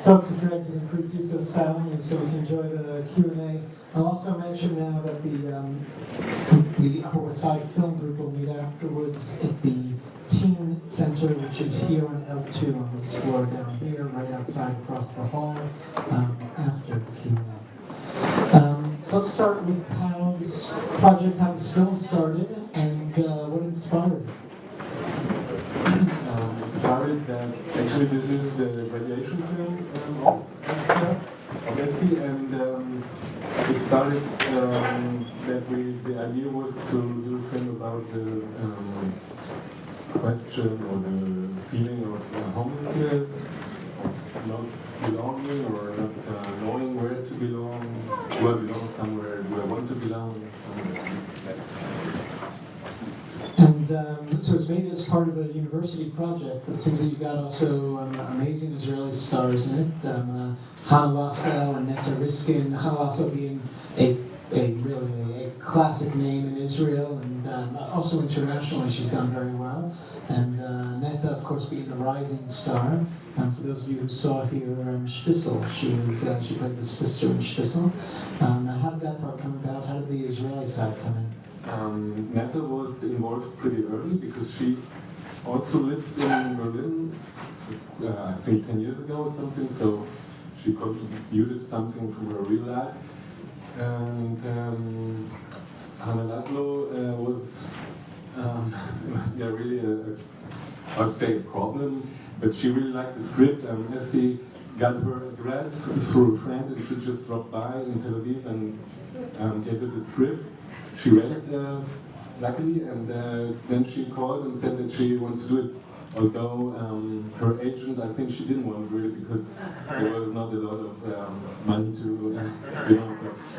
Folks, if you're exiting, please do so silently so we can enjoy the Q&A. I'll also mention now that the Upper West Side Film Group will meet afterwards at the Teen Center, which is here on L2 on this floor down here, right outside across the hall, after the Q&A. So let's start with how this project, how this film started, and what inspired it. Started that actually this is the graduation film of Esty, and it started that the idea was to do a film about the question or the feeling of homelessness, of not belonging or not knowing where to belong. Do I belong somewhere? Do I want to belong somewhere? And so it's made as part of a university project, but it seems that you got also amazing Israeli stars in it. Hannah Lasso and Netta Riskin. Hannah Lasso being a really a classic name in Israel, and also internationally she's done very well. And Netta, of course, being the rising star. For those of you who saw here, Shtisel, she played the sister in Shtisel. How did that part come about? How did the Israeli side come in? Netta was involved pretty early because she also lived in Berlin, I think 10 years ago or something, so she contributed something from her real life. And Hannah Laszlo was really I would say a problem, but she really liked the script. Esty got her address through a friend, and she just dropped by in Tel Aviv and gave her the script. She read it, luckily, and then she called and said that she wants to do it. Although her agent, I think she didn't want to do it because there was not a lot of money to,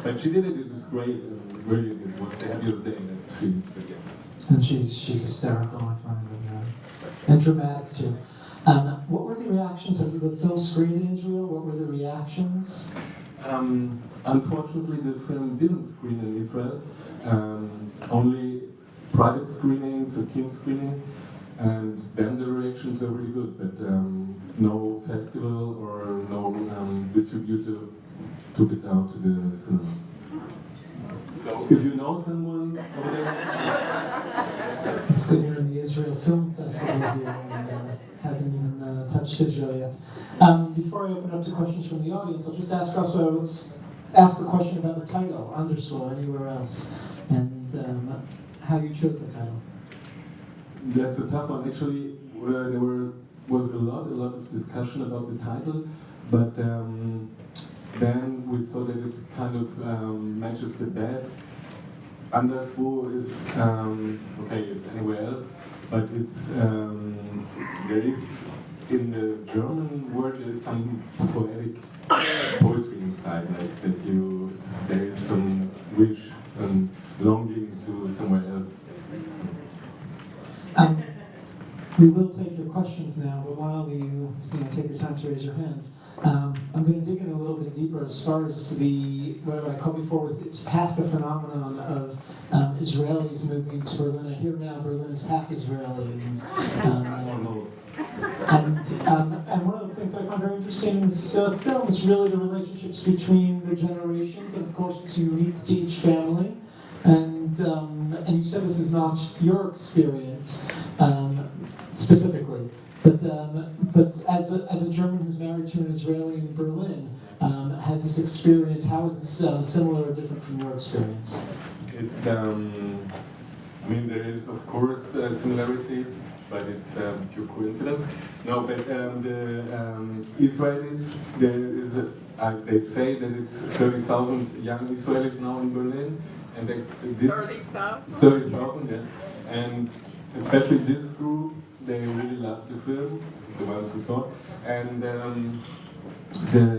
But she did it. It was great, and really, it was the happiest day that she said yes. And she's hysterical, I find it, and dramatic too. What were the reactions as the film screened in Israel? What were the reactions? Unfortunately, the film didn't screen in Israel. Only private screenings, a team screening, and then the reactions were really good, but no festival or no distributor took it out to the cinema. So if you know someone over there... It's good you're in the Israel Film Festival here and hasn't even touched Israel yet. Before I open up to questions from the audience, I'll just ask let's ask the question about the title, Anderswo, anywhere else, and how you chose the title. That's a tough one. Actually, there was a lot of discussion about the title, but then we saw that it kind of matches the best. Anderswo is okay, it's anywhere else, but it's there is in the German word there is some poetic poetry inside, like that there is some wish, some longing to somewhere else. We will take your questions now, but while you take your time to raise your hands, I'm going to dig in a little bit deeper as far as what I called before was it's past the phenomenon of Israelis moving to Berlin. I hear now Berlin is half Israeli. And one of the things I find very interesting in this film is really the relationships between the generations, and of course it's unique to each family. And you said this is not your experience specifically, but as a German who's married to an Israeli in Berlin, has this experience? How is this similar or different from your experience? It's I mean there is of course similarities, but it's pure coincidence. No, but the Israelis, there is they say that it's 30,000 young Israelis now in Berlin. And this 30,000, yeah. And especially this group, they really love the film, the ones who saw. And the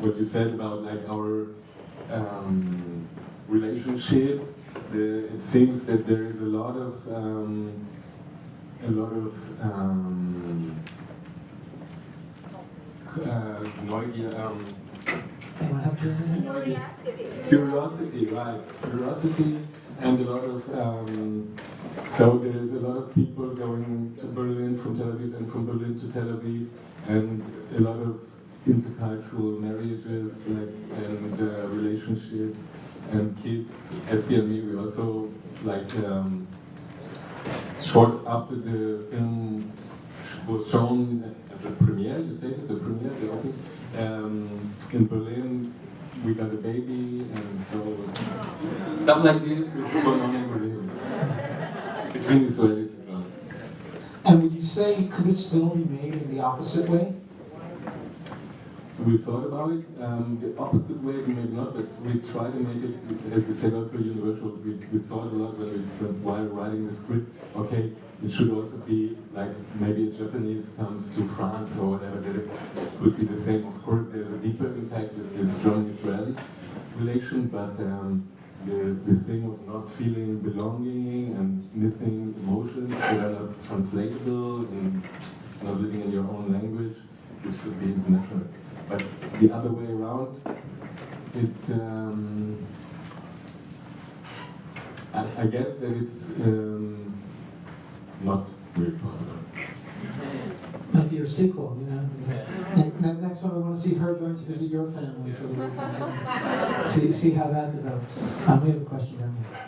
what you said about like our relationships, it seems that there is a lot of curiosity, right? Curiosity and a lot of So there is a lot of people going to Berlin from Tel Aviv and from Berlin to Tel Aviv, and a lot of intercultural marriages and relationships and kids. Esty and me, we also short after the film was shown at the premiere, you say it, the premiere, the opening, in Berlin, we got a baby, and so stuff like this is going on in Berlin between Israelis and Jews. And would you say, could this film be made in the opposite way? We thought about it, the opposite way, maybe not, but we try to make it, as you said, also universal. We thought a lot while writing the script, okay, it should also be like maybe a Japanese comes to France or whatever, that it could be the same. Of course, there's a deeper impact with this German-Israeli relation, but the thing of not feeling belonging and missing emotions that are not translatable and not living in your own language, this should be international. But the other way around, I guess that it's not really possible. Might be your sequel, you know. And next one, I want to see her going to visit your family for the weekend. see how that develops. We have a question down here.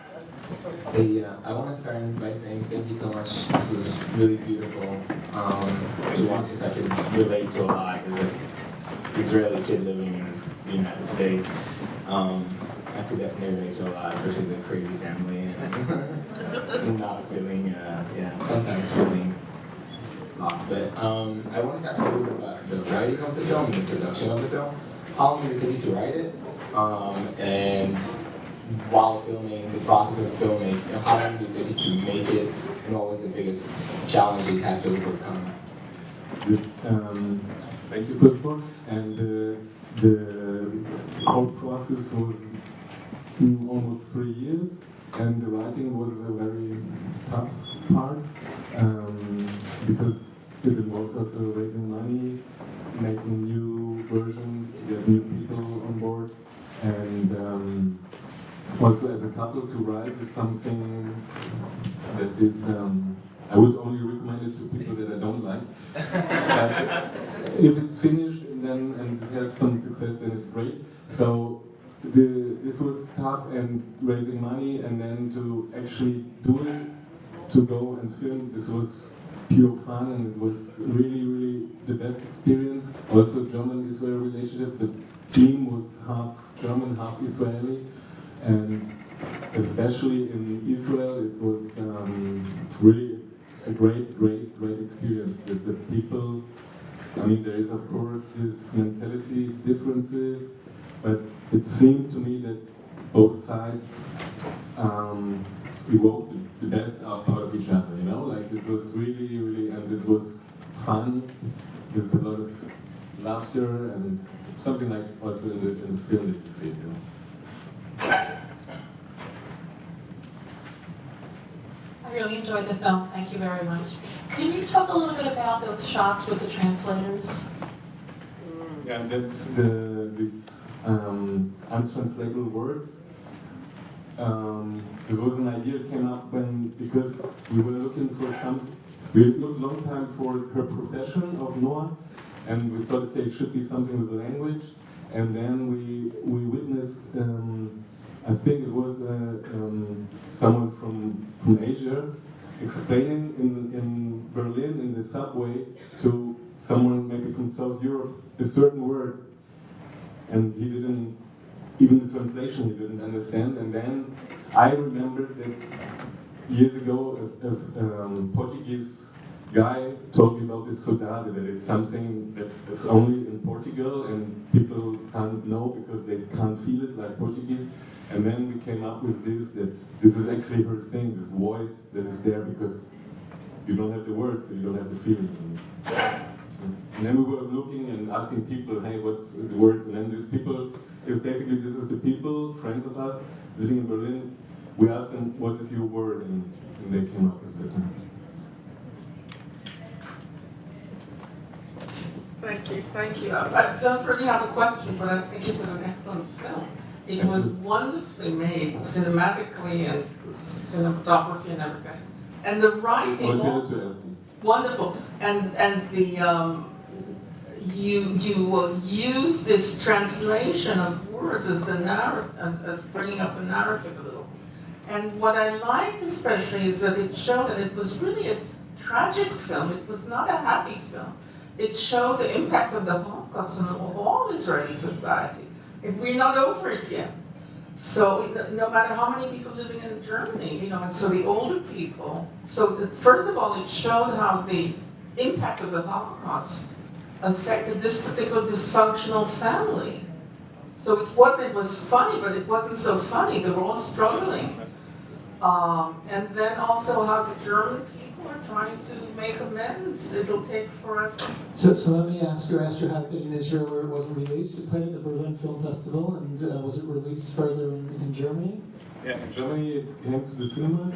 Hey, I want to start by saying thank you so much. This is really beautiful to watch this. I can relate to a lot as an Israeli kid living in the United States. I could definitely relate to a lot, especially the crazy family and not feeling, sometimes feeling lost. But I wanted to ask a little bit about the writing of the film and the production of the film. How long did it take you to write it? And while filming, the process of filming, how long did it take you to make it? And what was the biggest challenge you had to overcome? Thank you, first of all. And the whole process was almost 3 years, and the writing was a very tough part because it involves also raising money, making new versions, to get new people on board, and also as a couple to write is something that is, I would only recommend it to people that I don't like. But if it's finished and it has some success, then it's great. So this was tough, and raising money, and then to actually do it, to go and film, this was pure fun, and it was really, really the best experience. Also, German-Israeli relationship. The team was half German, half Israeli, and especially in Israel, it was really a great experience. The people, I mean, there is of course this mentality differences, but it seemed to me that both sides evoked the best out of each other, you know? Like it was really, and it was fun. There's a lot of laughter and something like also in the film that you see, you know? I really enjoyed the film, thank you very much. Can you talk a little bit about those shots with the translators? Yeah, that's these untranslatable words. This was an idea that came up because we were looking for we looked a long time for her profession of Noah, and we thought, okay, it should be something with the language, and then we witnessed, I think it was someone from Asia explaining in Berlin in the subway to someone maybe from South Europe a certain word, and he didn't, even the translation he didn't understand. And then I remembered that years ago a Portuguese guy told me about this saudade, that it's something that's only in Portugal and people can't know because they can't feel it like Portuguese. And then we came up with this, that this is actually her thing, this void that is there because you don't have the words, so you don't have the feeling. And then we were looking and asking people, hey, what's the words? And then these people, basically this is the people, friends of us, living in Berlin. We asked them, what is your word? And they came up with that. Thank you. I don't really have a question, but I think it was an excellent film. It was wonderfully made, cinematically and cinematography and everything. And the writing also, wonderful. And the you use this translation of words as the as bringing up the narrative a little. And what I liked especially is that it showed that it was really a tragic film. It was not a happy film. It showed the impact of the Holocaust on all Israeli society. We're not over it yet. So no matter how many people living in Germany, you know, and so the older people. So first of all, it showed how the impact of the Holocaust affected this particular dysfunctional family. So it was funny, but it wasn't so funny. They were all struggling. And then also how the German people are trying to make amends. It'll take forever. So let me ask you how it did in Israel where it wasn't released. It played at the Berlin Film Festival, and was it released further in Germany? Yeah, in Germany it came to the cinemas,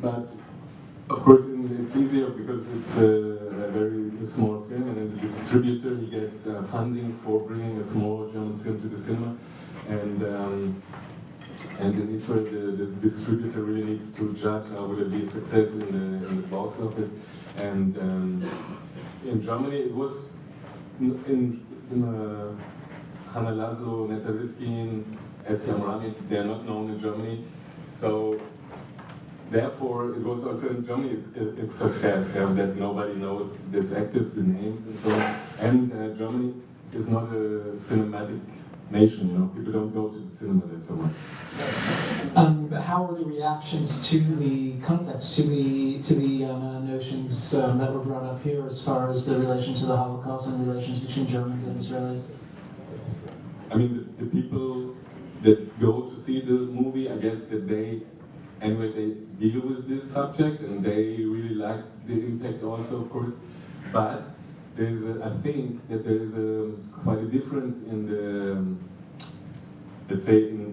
but of course it's easier because it's a very small film, and then the distributor, he gets funding for bringing a small German film to the cinema, and in Israel the distributor really needs to judge will it be a success in the box office, and in Germany it was in Hannah Laszlo, Netta Riskin, Essia Amrani, they are not known in Germany, so therefore it was also in Germany a success, that nobody knows these actors, the names and so on, and Germany is not a cinematic nation, you know, people don't go to the cinema there so much. How were the reactions to the context, to the notions that were brought up here as far as the relation to the Holocaust and relations between Germans and Israelis? I mean, the people that go to see the movie, I guess that they deal with this subject and they really like the impact also, of course, but I think that there is quite a difference in the, let's say, in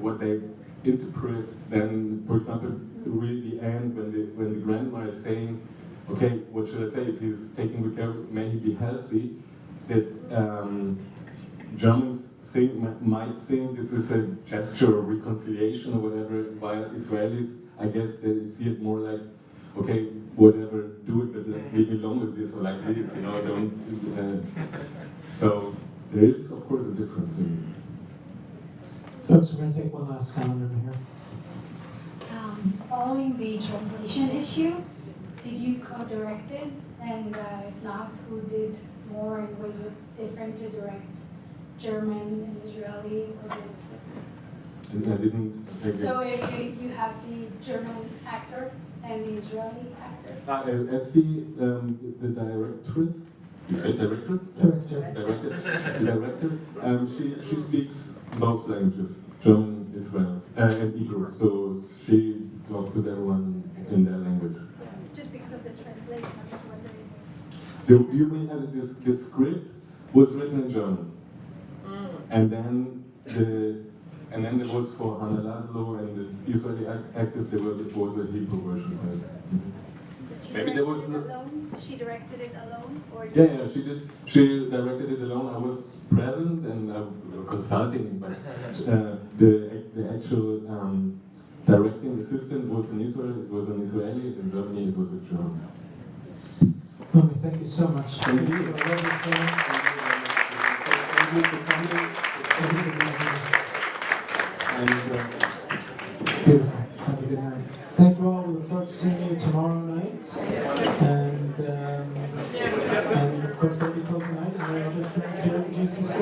what they interpret. Then, for example, really the end when the grandma is saying, okay, what should I say? If he's taking good care, may he be healthy. That Germans might think this is a gesture of reconciliation or whatever, while Israelis, I guess they see it more like, okay, whatever, do it, but leave me alone with this or like this, you know, don't. So there is, of course, a difference. Folks, we're going to take one last comment over here. Following the translation issue, did you co-direct it? And if not, who did more? And was it different to direct German and Israeli, or did I didn't take so if you have the German actor and the Israeli actor? As the directress, she speaks both languages, German, Israel, and Hebrew. So she talks with everyone in their language. Just because of the translation, I'm just wondering. You mean the script was written in German, and then it was for Hannah Laszlo and the Israeli actors. There was a Hebrew version. Maybe there was. She directed it alone, or yeah, she did. She directed it alone. I was present and consulting, but the actual directing assistant was in Israel. It was an Israeli. In Germany, it was a German. Momme, thank you so much. Thank you. Thank you for coming. Beautiful. Have a good night. Thank you all. We look forward to seeing you tomorrow night. And of course, there'll be closing night and there are other films here at the JCC.